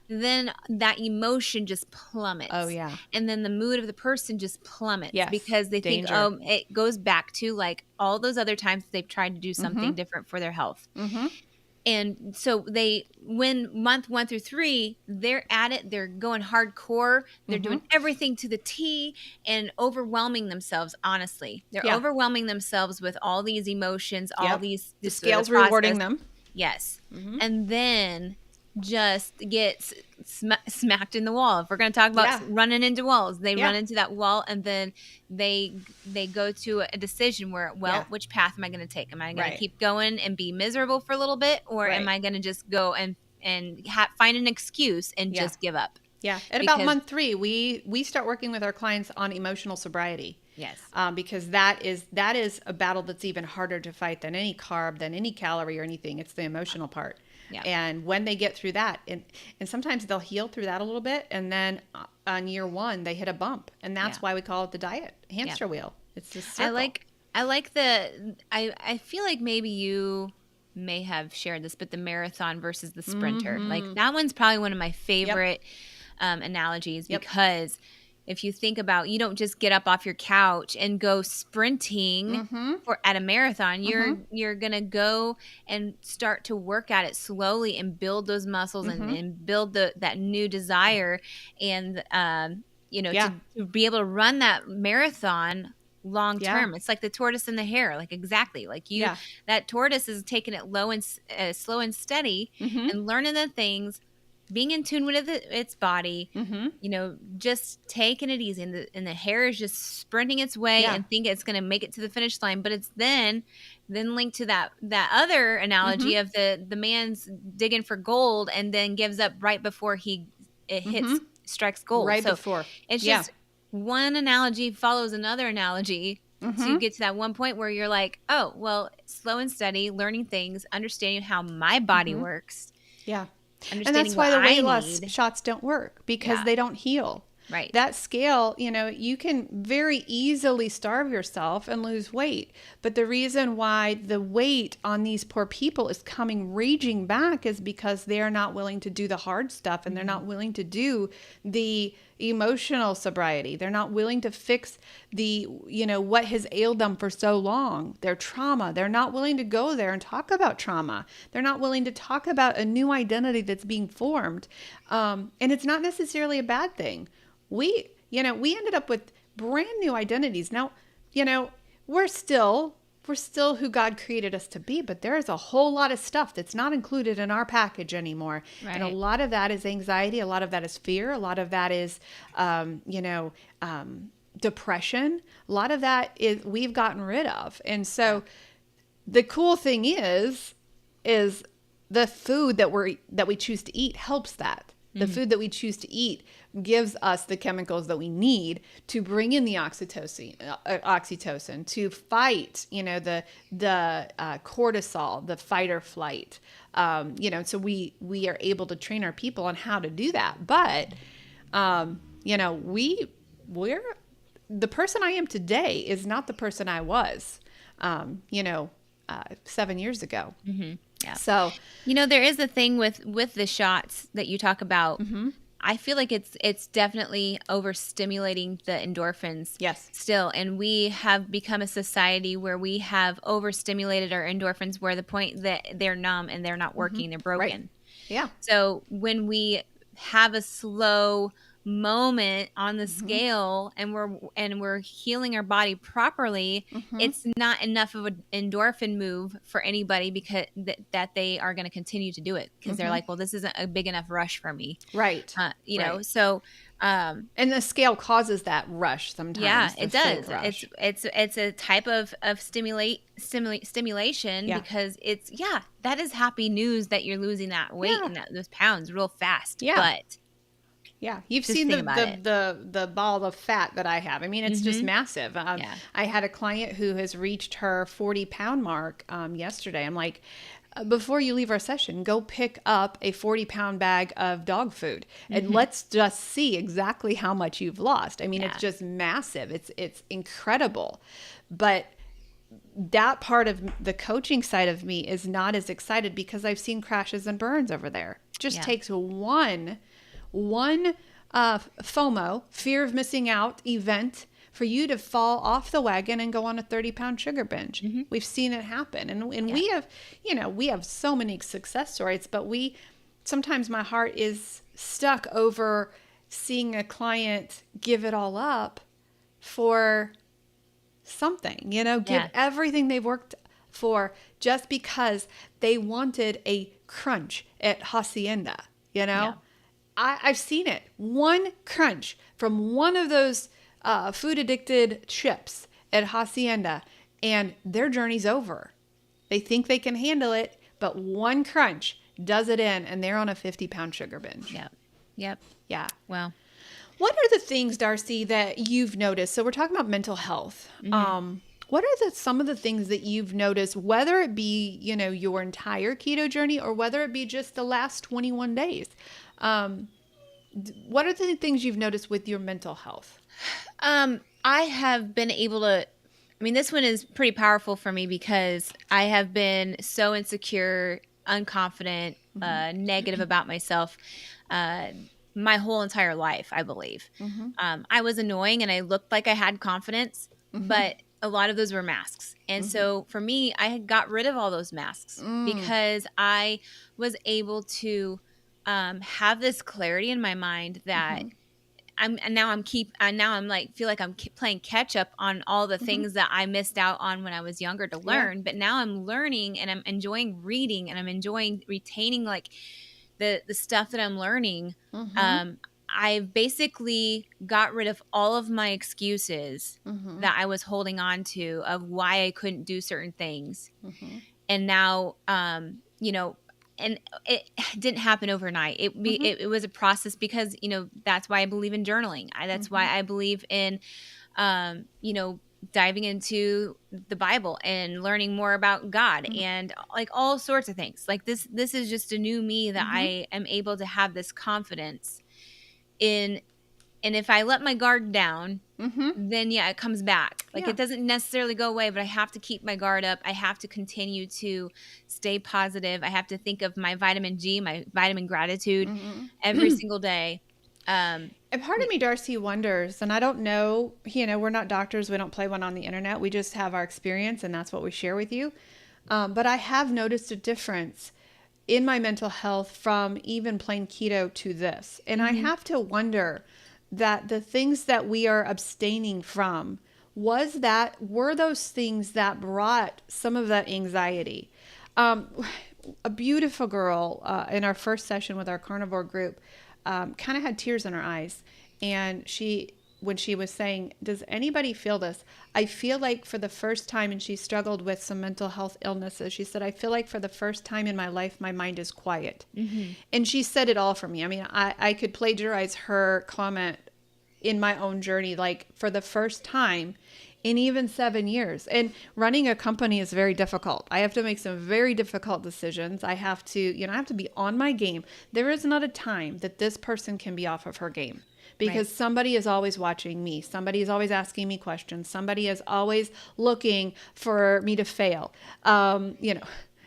then that emotion just plummets. Oh yeah. And then the mood of the person just plummets because they think, it goes back to, like, all those other times they've tried to do something different for their health. And so when month 1 through 3, they're at it, they're going hardcore, they're doing everything to the T and overwhelming themselves, honestly. They're overwhelming themselves with all these emotions, all these... The scale's rewarding them. Yes. And then just get smacked in the wall. If we're going to talk about running into walls, they run into that wall, and then they go to a decision where, which path am I going to take? Am I going to keep going and be miserable for a little bit, or am I going to just go and find an excuse and just give up? Yeah. At about month 3, we start working with our clients on emotional sobriety. Yes. Because that is a battle that's even harder to fight than any carb, than any calorie or anything. It's the emotional part. Yeah. And when they get through that, and sometimes they'll heal through that a little bit, and then on year 1 they hit a bump, and that's why we call it the diet hamster wheel. It's just circle. I like I feel like maybe you may have shared this, but the marathon versus the sprinter, like, that one's probably one of my favorite analogies, because if you think about, you don't just get up off your couch and go sprinting at a marathon. You're going to go and start to work at it slowly and build those muscles and build that new desire. And, to be able to run that marathon long Yeah. term. It's like the tortoise and the hare, like exactly like you, Yeah. that tortoise is taking it low and slow and steady Mm-hmm. and learning the things, being in tune with its body, Mm-hmm. just taking it easy. And the hare is just sprinting its way Yeah. and think it's going to make it to the finish line. But it's then linked to that other analogy Mm-hmm. of the man's digging for gold and then gives up right before it Mm-hmm. strikes gold. Right So before. it's Yeah. just one analogy follows another analogy to Mm-hmm. get to that one point where you're like, oh, well, slow and steady, learning things, understanding how my body Mm-hmm. works, Yeah. And understanding that's what why the I weight loss need. shots don't work, because Yeah. they don't heal. Right. That scale, you can very easily starve yourself and lose weight. But the reason why the weight on these poor people is coming raging back is because they're not willing to do the hard stuff, and they're not willing to do the emotional sobriety. They're not willing to fix what has ailed them for so long, their trauma. They're not willing to go there and talk about trauma. They're not willing to talk about a new identity that's being formed. And it's not necessarily a bad thing. We ended up with brand new identities. Now, we're still who God created us to be, but there is a whole lot of stuff that's not included in our package anymore. Right. And a lot of that is anxiety. A lot of that is fear. A lot of that is, depression. A lot of that is we've gotten rid of. And so the cool thing is the food that we choose to eat helps that. The food that we choose to eat gives us the chemicals that we need to bring in the oxytocin to fight, the cortisol, the fight or flight. So we are able to train our people on how to do that. But, we're the person I am today is not the person I was, 7 years ago. Mm-hmm. Yeah. So, there is a thing with the shots that you talk about. mm-hmm. I feel like it's definitely overstimulating the endorphins. Yes. Still, and we have become a society where we have overstimulated our endorphins, where the point that they're numb and they're not working, they're broken. Right. Yeah. So when we have a slow moment on the scale and we're healing our body properly, it's not enough of an endorphin move for anybody because that they are going to continue to do it because they're like, well, this isn't a big enough rush for me, right? Right. So and the scale causes that rush sometimes. Yeah, it does. Rush. It's a type of stimulation because that is happy news that you're losing that weight and those pounds real fast. Yeah. But yeah, you've seen the ball of fat that I have. I mean, it's just massive. I had a client who has reached her 40-pound mark yesterday. I'm like, before you leave our session, go pick up a 40-pound bag of dog food and let's just see exactly how much you've lost. I mean, it's just massive. It's incredible. But that part of the coaching side of me is not as excited because I've seen crashes and burns over there. It just takes one FOMO, fear of missing out event for you to fall off the wagon and go on a 30-pound sugar binge. We've seen it happen. And we have so many success stories, but sometimes my heart is stuck over seeing a client give it all up for something, give everything they've worked for just because they wanted a crunch at Hacienda, I've seen it. One crunch from one of those food addicted chips at Hacienda and their journey's over. They think they can handle it, but one crunch does it in and they're on a 50-pound sugar binge. Yep. Yeah. Well, what are the things, Darcy, that you've noticed? So we're talking about mental health. What are some of the things that you've noticed, whether it be, your entire keto journey or whether it be just the last 21 days? What are the things you've noticed with your mental health? I have been able to, this one is pretty powerful for me because I have been so insecure, unconfident, negative about myself, my whole entire life, I believe. I was annoying and I looked like I had confidence, but a lot of those were masks. And so for me, I had got rid of all those masks because I was able to have this clarity in my mind that now I'm like feel like I'm playing catch up on all the things that I missed out on when I was younger to learn. But now I'm learning and I'm enjoying reading and I'm enjoying retaining like the stuff that I'm learning. I've basically got rid of all of my excuses that I was holding on to of why I couldn't do certain things. And now, you know, and it didn't happen overnight. It was a process because, you know, that's why I believe in journaling. That's why I believe in, you know, diving into the Bible and learning more about God and like all sorts of things. Like this is just a new me that I am able to have this confidence in. And if I let my guard down, then yeah, it comes back. Like it doesn't necessarily go away, but I have to keep my guard up. I have to continue to stay positive. I have to think of my vitamin G, my vitamin gratitude every single day. And part of me, Darcy, wonders, and I don't know, you know, we're not doctors. We don't play one on the internet. We just have our experience and that's what we share with you. But I have noticed a difference in my mental health from even plain keto to this. And I have to wonder that the things that we are abstaining from were those things that brought some of that anxiety. A beautiful girl in our first session with our carnivore group kind of had tears in her eyes. And when she was saying, does anybody feel this? I feel like for the first time, and she struggled with some mental health illnesses. She said, I feel like for the first time in my life, my mind is quiet. And she said it all for me. I mean, I could plagiarize her comment in my own journey, like for the first time in even 7 years. And running a company is very difficult. I have to make some very difficult decisions. I have to be on my game. There is not a time that this person can be off of her game. Because somebody is always watching me. Somebody is always asking me questions. Somebody is always looking for me to fail. You know,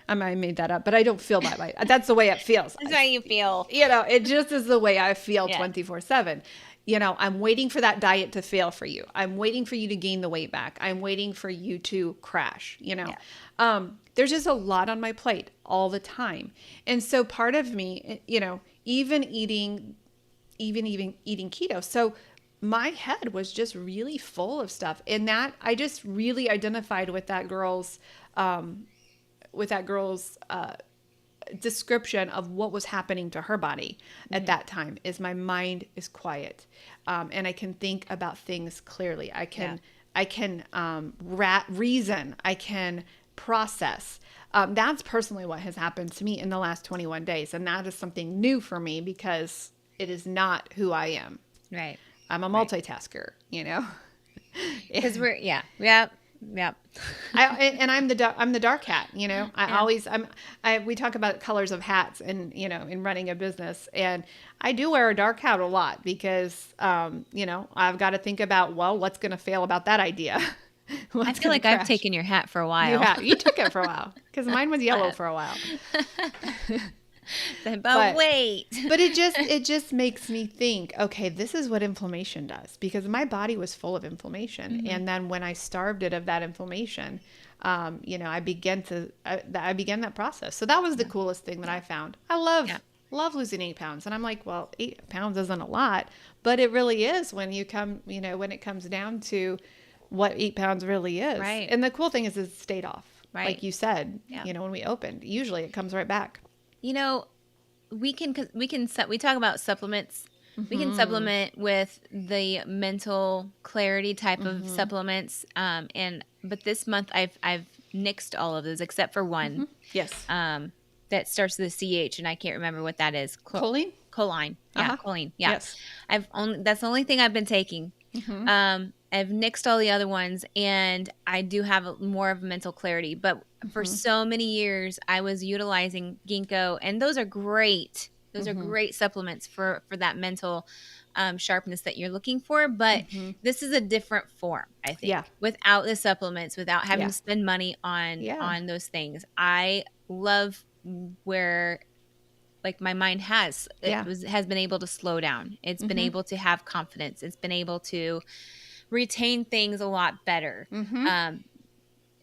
I might have made that up, but I don't feel that way. That's the way it feels. That's how you feel. You know, it just is the way I feel 24/7. You know, I'm waiting for that diet to fail for you. I'm waiting for you to gain the weight back. I'm waiting for you to crash, you know. There's just a lot on my plate all the time. And so part of me, you know, even eating keto. So my head was just really full of stuff. And that I just really identified with that girl's description of what was happening to her body at that time is my mind is quiet. And I can think about things clearly. I can reason. I can process. That's personally what has happened to me in the last 21 days. And that is something new for me because it is not who I am. Right. I'm a multitasker, you know? Because we're, I'm the dark hat, you know. We talk about colors of hats and, you know, in running a business, and I do wear a dark hat a lot because, you know, I've got to think about, well, what's going to fail about that idea? I feel like I've taken your hat for a while. You took it for a while because mine was yellow for a while. But wait. But it just makes me think, okay, this is what inflammation does, because my body was full of inflammation. And then when I starved it of that inflammation, you know, I began that process. So that was the coolest thing that I found. I love losing 8 pounds. And I'm like, well, 8 pounds isn't a lot, but it really is when it comes down to what 8 pounds really is. Right. And the cool thing is it stayed off. Right. Like you said, you know, when we opened, usually it comes right back. You know, we talk about supplements. We can supplement with the mental clarity type of supplements. But this month I've nixed all of those except for one. Yes. That starts with a CH and I can't remember what that is. Choline? Choline. Yeah, choline. Yeah. Yes. That's the only thing I've been taking. I've nixed all the other ones and I do have more of mental clarity. But for so many years, I was utilizing ginkgo, and those are great. Those are great supplements for that mental sharpness that you're looking for. But this is a different form, I think. Yeah. Without the supplements, without having to spend money on those things. I love where like my mind has been able to slow down. It's been able to have confidence. It's been able to retain things a lot better.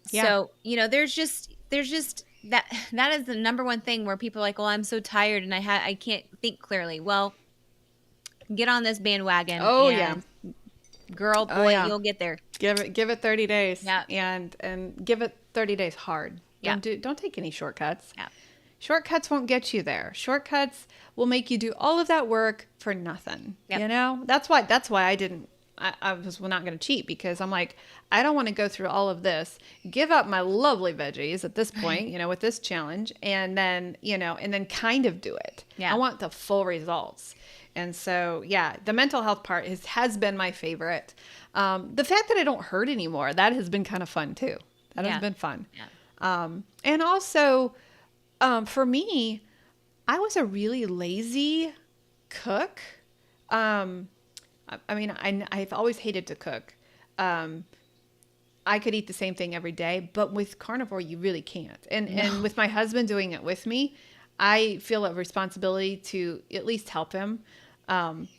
So, you know, there's just that is the number one thing where people are like, well, I'm so tired and I can't think clearly. Well, get on this bandwagon. Oh, and girl, boy, you'll get there. Give it 30 days. Yeah. And give it 30 days hard. Yeah. Don't take any shortcuts. Yeah. Shortcuts won't get you there. Shortcuts will make you do all of that work for nothing. Yep. Mm-hmm. You know? That's why I was not going to cheat, because I'm like, I don't want to go through all of this, give up my lovely veggies at this point, you know, with this challenge, and then, you know, and then kind of do it. Yeah. I want the full results. And so, yeah, the mental health part has been my favorite. The fact that I don't hurt anymore, that has been kind of fun too. That has been fun. Yeah. And also, for me, I was a really lazy cook. I mean, I've always hated to cook. I could eat the same thing every day, but with carnivore, you really can't. And with my husband doing it with me, I feel a responsibility to at least help him,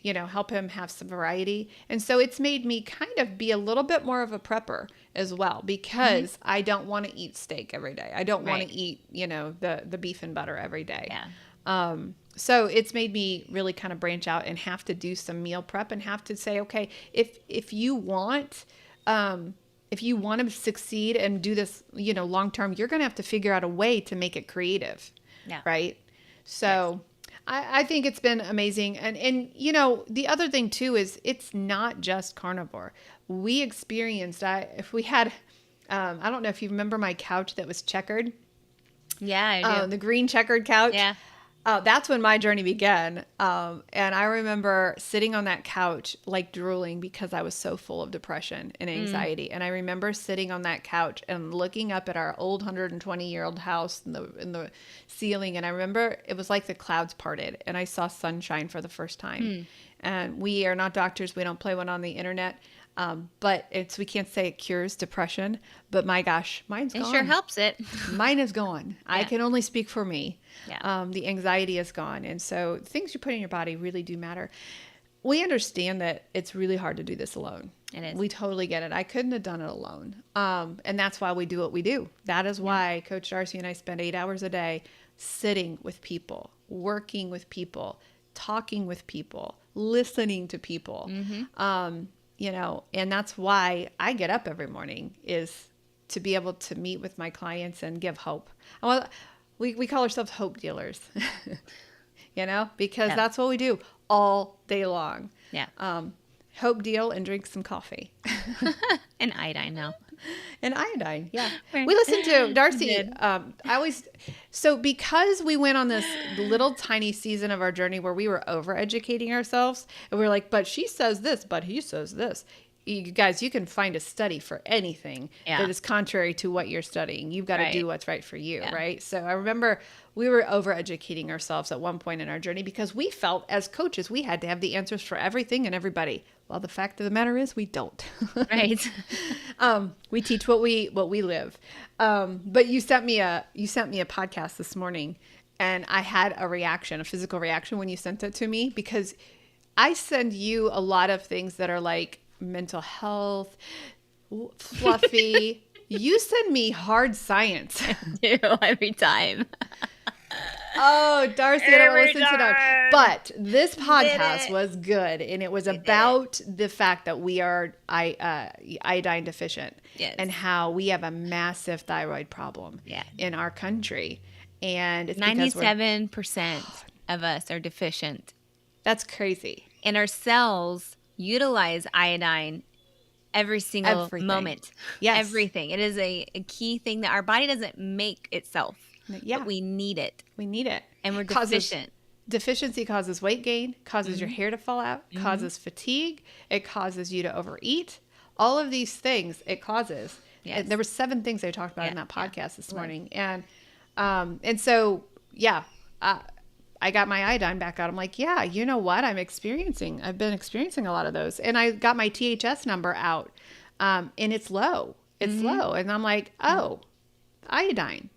you know, help him have some variety. And so it's made me kind of be a little bit more of a prepper as well, because I don't want to eat steak every day. I don't want to eat, you know, the beef and butter every day. Yeah. So it's made me really kind of branch out and have to do some meal prep and have to say, okay, if you want to succeed and do this, you know, long term, you're going to have to figure out a way to make it creative. Yeah. Right. So I think it's been amazing. And, you know, the other thing too, is it's not just carnivore. We experienced, if we had, I don't know if you remember my couch that was checkered. Yeah, I do. The green checkered couch. Yeah. That's when my journey began. And I remember sitting on that couch, like drooling, because I was so full of depression and anxiety. And I remember sitting on that couch and looking up at our old 120-year-old house in the ceiling. And I remember it was like the clouds parted and I saw sunshine for the first time. And we are not doctors. We don't play one on the internet. But we can't say it cures depression, but my gosh, mine's gone. It sure helps it. Mine is gone. I can only speak for me. Yeah. The anxiety is gone. And so things you put in your body really do matter. We understand that it's really hard to do this alone. It is. We totally get it. I couldn't have done it alone. And that's why we do what we do. That is why Coach Darcy and I spend 8 hours a day sitting with people, working with people, talking with people, listening to people. You know, and that's why I get up every morning, is to be able to meet with my clients and give hope. Well, we call ourselves hope dealers, you know, because that's what we do all day long. Yeah. Hope deal and drink some coffee. And iodine now. And iodine, yeah. We listened to Darcy. So because we went on this little tiny season of our journey where we were over-educating ourselves, and we were like, but she says this, but he says this. You guys, you can find a study for anything that is contrary to what you're studying. You've got to do what's right for you, right? So I remember we were over-educating ourselves at one point in our journey because we felt as coaches we had to have the answers for everything and everybody. Well, the fact of the matter is we don't. Right. We teach what we live. But you sent me a podcast this morning, and I had a physical reaction when you sent it to me, because I send you a lot of things that are like mental health, fluffy. You send me hard science. Every time. Oh, Darcy, I don't listen to them. But this podcast was good, and it was about the fact that we are iodine deficient, and how we have a massive thyroid problem in our country. And it's 97% of us are deficient. That's crazy. And our cells utilize iodine every single moment. Yes. Everything. It is a key thing that our body doesn't make itself. Yeah. But we need it. We need it. And we're deficient. Deficiency causes weight gain, causes your hair to fall out, causes fatigue. It causes you to overeat. All of these things it causes. Yes. And there were 7 things I talked about in that podcast this morning. And so, I got my iodine back out. I'm like, yeah, you know what? I've been experiencing a lot of those. And I got my THS number out, and it's low. It's low. And I'm like, oh, iodine.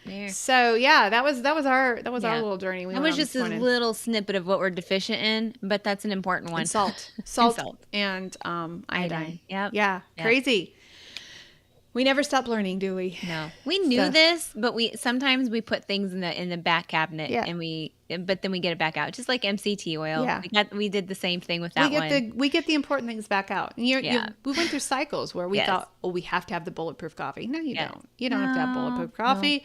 There. So yeah, that was our little journey. That was just a little snippet of what we're deficient in, but that's an important one. And salt, and iodine. Yep. Yeah, crazy. We never stop learning, do we? No, we knew this, but sometimes we put things in the back cabinet, Yeah. but then we get it back out, just like MCT oil. Yeah. We did the same thing with that one. We get the important things back out. And we went through cycles where we Yes. thought, oh, we have to have the bulletproof coffee. No, you Yes. don't. You don't have to have bulletproof coffee.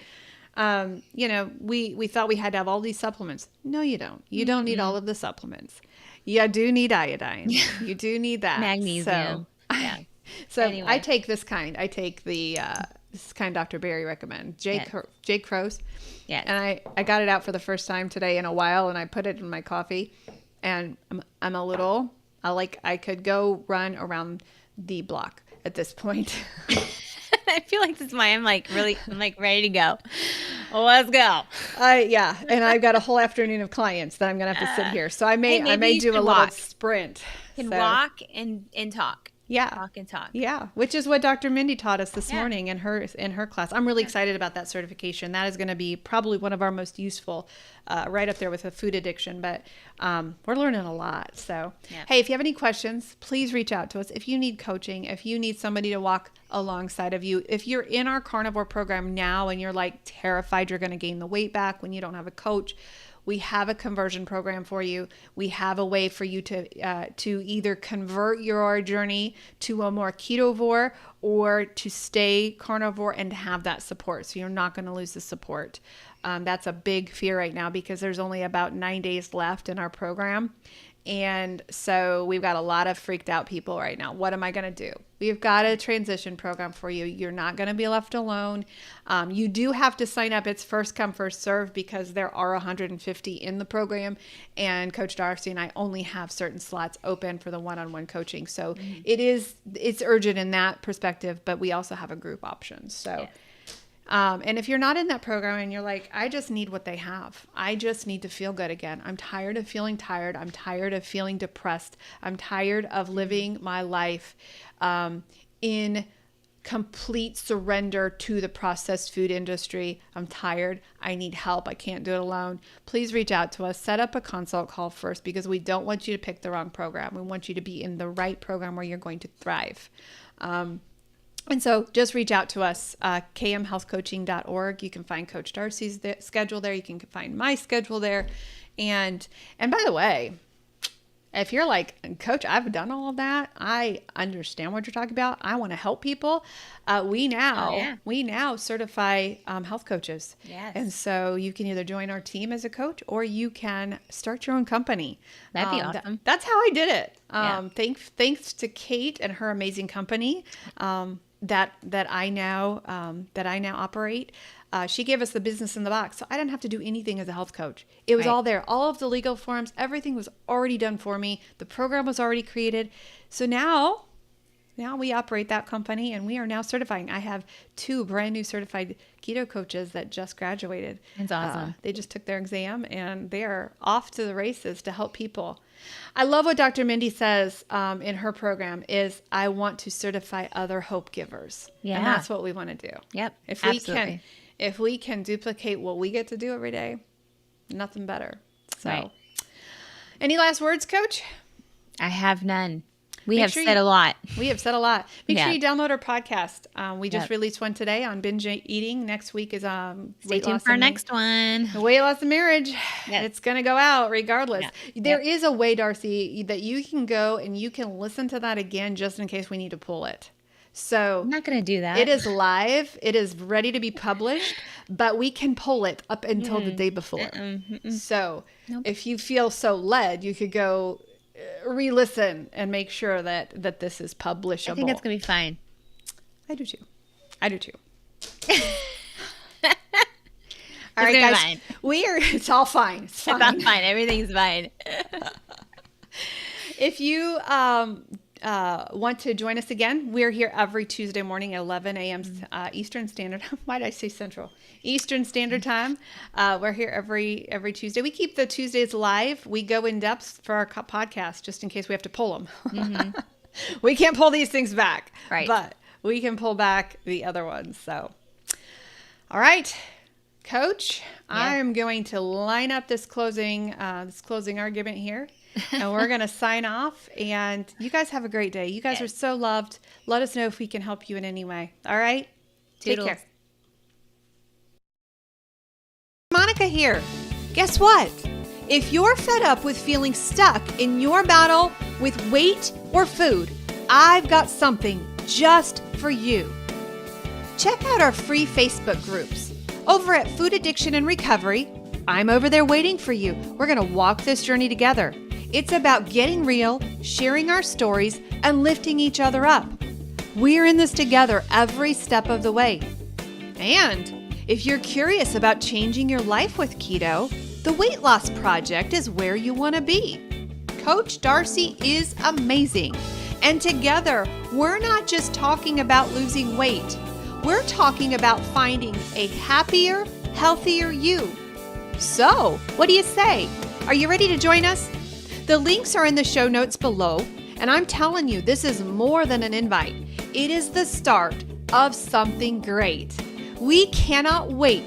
We thought we had to have all these supplements. No, you don't. You don't need all of the supplements. You do need iodine. You do need that. Magnesium. Yeah. So Anyway. I take this kind. I take the this kind Dr. Barry recommends. Jake Crow's. Yes. And I got it out for the first time today in a while, and I put it in my coffee. And I could go run around the block at this point. I feel like this is why I'm like ready to go. Let's go. And I've got a whole afternoon of clients that I'm gonna have to sit here. So I may do a little sprint. You can walk and talk. Yeah. Walk and talk. Yeah, which is what Dr. Mindy taught us this morning in her class. I'm really excited about that certification. That is going to be probably one of our most useful, right up there with a food addiction. But we're learning a lot. So, hey, if you have any questions, please reach out to us. If you need coaching, if you need somebody to walk alongside of you, if you're in our carnivore program now and you're like terrified you're going to gain the weight back when you don't have a coach, we have a conversion program for you. We have a way for you to either convert your journey to a more ketovore or to stay carnivore and have that support. So you're not going to lose the support. That's a big fear right now because there's only about 9 days left in our program. And so we've got a lot of freaked out people right now. What am I going to do? We've got a transition program for you. You're not going to be left alone. You do have to sign up. It's first come, first serve because there are 150 in the program. And Coach Darcy and I only have certain slots open for the one-on-one coaching. So it's urgent in that perspective, but we also have a group option. So. And if you're not in that program and you're like, I just need what they have. I just need to feel good again. I'm tired of feeling tired. I'm tired of feeling depressed. I'm tired of living my life in complete surrender to the processed food industry. I'm tired. I need help. I can't do it alone. Please reach out to us. Set up a consult call first because we don't want you to pick the wrong program. We want you to be in the right program where you're going to thrive. And so just reach out to us, kmhealthcoaching.org. You can find Coach Darcy's schedule there. You can find my schedule there. And by the way, if you're like, Coach, I've done all of that. I understand what you're talking about. I want to help people. We now certify health coaches. Yes. And so you can either join our team as a coach or you can start your own company. That'd be awesome. That's how I did it. Thanks to Kate and her amazing company. That I now operate. She gave us the business in the box, so I didn't have to do anything as a health coach. It was all there. All of the legal forms, everything was already done for me. The program was already created. So now we operate that company, and we are now certifying. I have 2 brand new certified keto coaches that just graduated. That's awesome. They just took their exam, and they are off to the races to help people. I love what Dr. Mindy says in her program is, I want to certify other hope givers. Yeah. And that's what we want to do. Yep. If we can duplicate what we get to do every day, nothing better. So, Any last words, Coach? I have none. We have said a lot. We have said a lot. Make sure you download our podcast. We just released one today on binge eating. Next week is Stay tuned for our next one. Weight loss and marriage. Yes. It's going to go out regardless. Yeah. There is a way, Darcy, that you can go and you can listen to that again just in case we need to pull it. So I'm not going to do that. It is live. It is ready to be published, but we can pull it up until the day before. So if you feel so led, you could go re-listen and make sure that this is publishable. I think that's going to be fine. I do too. All right, guys. Fine. It's all fine. It's fine. It's all fine. Everything's fine. If you want to join us again, we're here every Tuesday morning at 11 a.m. Eastern Standard. Why did I say Central? Eastern Standard Time. We're here every Tuesday. We keep the Tuesdays live. We go in depth for our podcast just in case we have to pull them. Mm-hmm. We can't pull these things back, but we can pull back the other ones. So, all right. Coach, I'm going to line up this closing argument here, and we're going to sign off. And you guys have a great day. You guys are so loved. Let us know if we can help you in any way. All right? Toodles. Take care. Monica here. Guess what? If you're fed up with feeling stuck in your battle with weight or food, I've got something just for you. Check out our free Facebook groups. Over at Food Addiction and Recovery, I'm over there waiting for you. We're going to walk this journey together. It's about getting real, sharing our stories, and lifting each other up. We're in this together every step of the way. And if you're curious about changing your life with keto, the Weight Loss Project is where you want to be. Coach Darcy is amazing. And together, we're not just talking about losing weight. We're talking about finding a happier, healthier you. So, what do you say? Are you ready to join us? The links are in the show notes below, and I'm telling you, this is more than an invite. It is the start of something great. We cannot wait